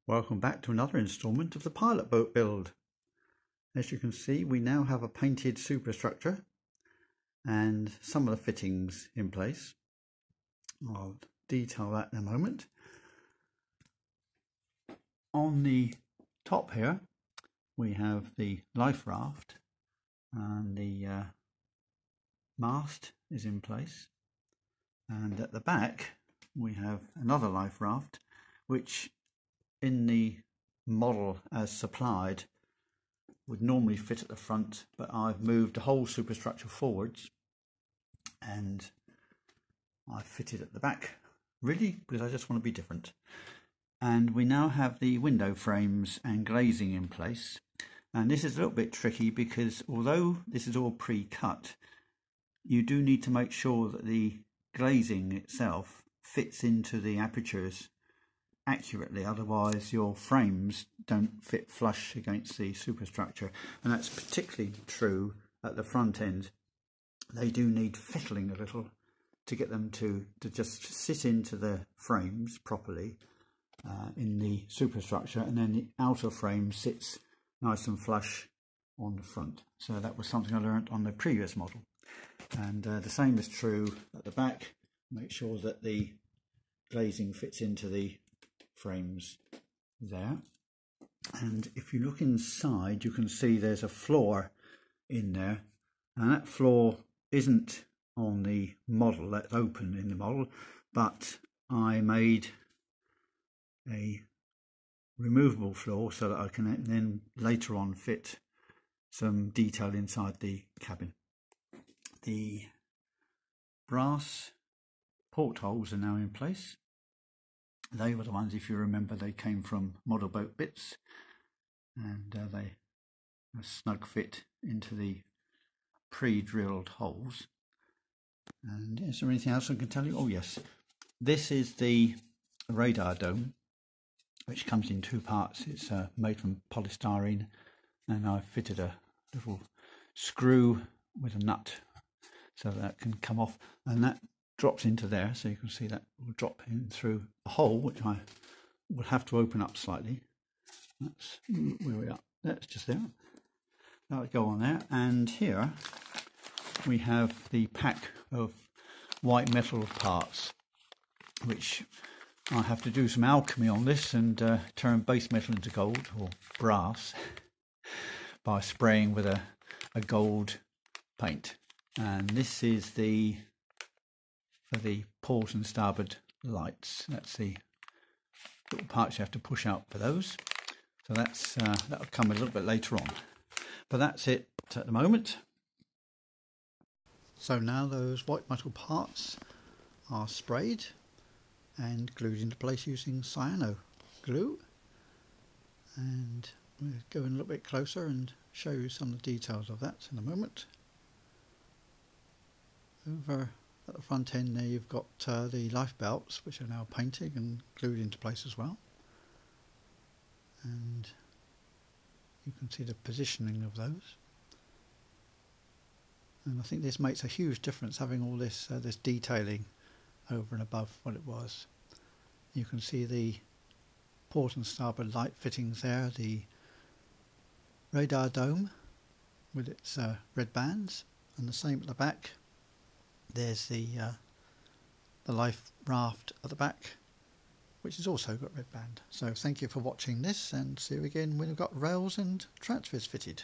Welcome back to another instalment of the pilot boat build. As you can see, we now have a painted superstructure and some of the fittings in place. I'll detail that in a moment. On the top here we have the life raft and the mast is in place, and at the back we have another life raft which in the model as supplied would normally fit at the front, but I've moved the whole superstructure forwards and I fitted at the back, really because I just want to be different. And we now have the window frames and glazing in place, and this is a little bit tricky because although this is all pre-cut, you do need to make sure that the glazing itself fits into the apertures accurately, otherwise your frames don't fit flush against the superstructure, and that's particularly true at the front end. They do need fiddling a little to get them to just sit into the frames properly in the superstructure, and then the outer frame sits nice and flush on the front. So that was something I learnt on the previous model, and the same is true at the back. Make sure that the glazing fits into the frames there, and if you look inside you can see there's a floor in there, and that floor isn't on the model, that's open in the model, but I made a removable floor so that I can then later on fit some detail inside the cabin. The brass portholes are now in place. They were the ones, if you remember, they came from model boat bits, and they a snug fit into the pre-drilled holes. And is there anything else I can tell you? Oh yes, this is the radar dome, which comes in two parts. It's made from polystyrene, and I've fitted a little screw with a nut so that can come off, and that drops into there, so you can see that will drop in through a hole which I will have to open up slightly. That's where we are. That's just there. That'll go on there, and here we have the pack of white metal parts, which I have to do some alchemy on this and turn base metal into gold or brass by spraying with a gold paint. And this is for the port and starboard lights. That's the little parts you have to push out for those. So that'll come a little bit later on. But that's it at the moment. So now those white metal parts are sprayed and glued into place using cyano glue. And we'll go in a little bit closer and show you some of the details of that in a moment. Over at the front end there you've got the life belts, which are now painted and glued into place as well, and you can see the positioning of those. And I think this makes a huge difference, having all this this detailing over and above what it was. You can see the port and starboard light fittings there, the radar dome with its red bands, and the same at the back. There's the life raft at the back, which has also got red band. So thank you for watching this, and see you again when we've got rails and transfers fitted.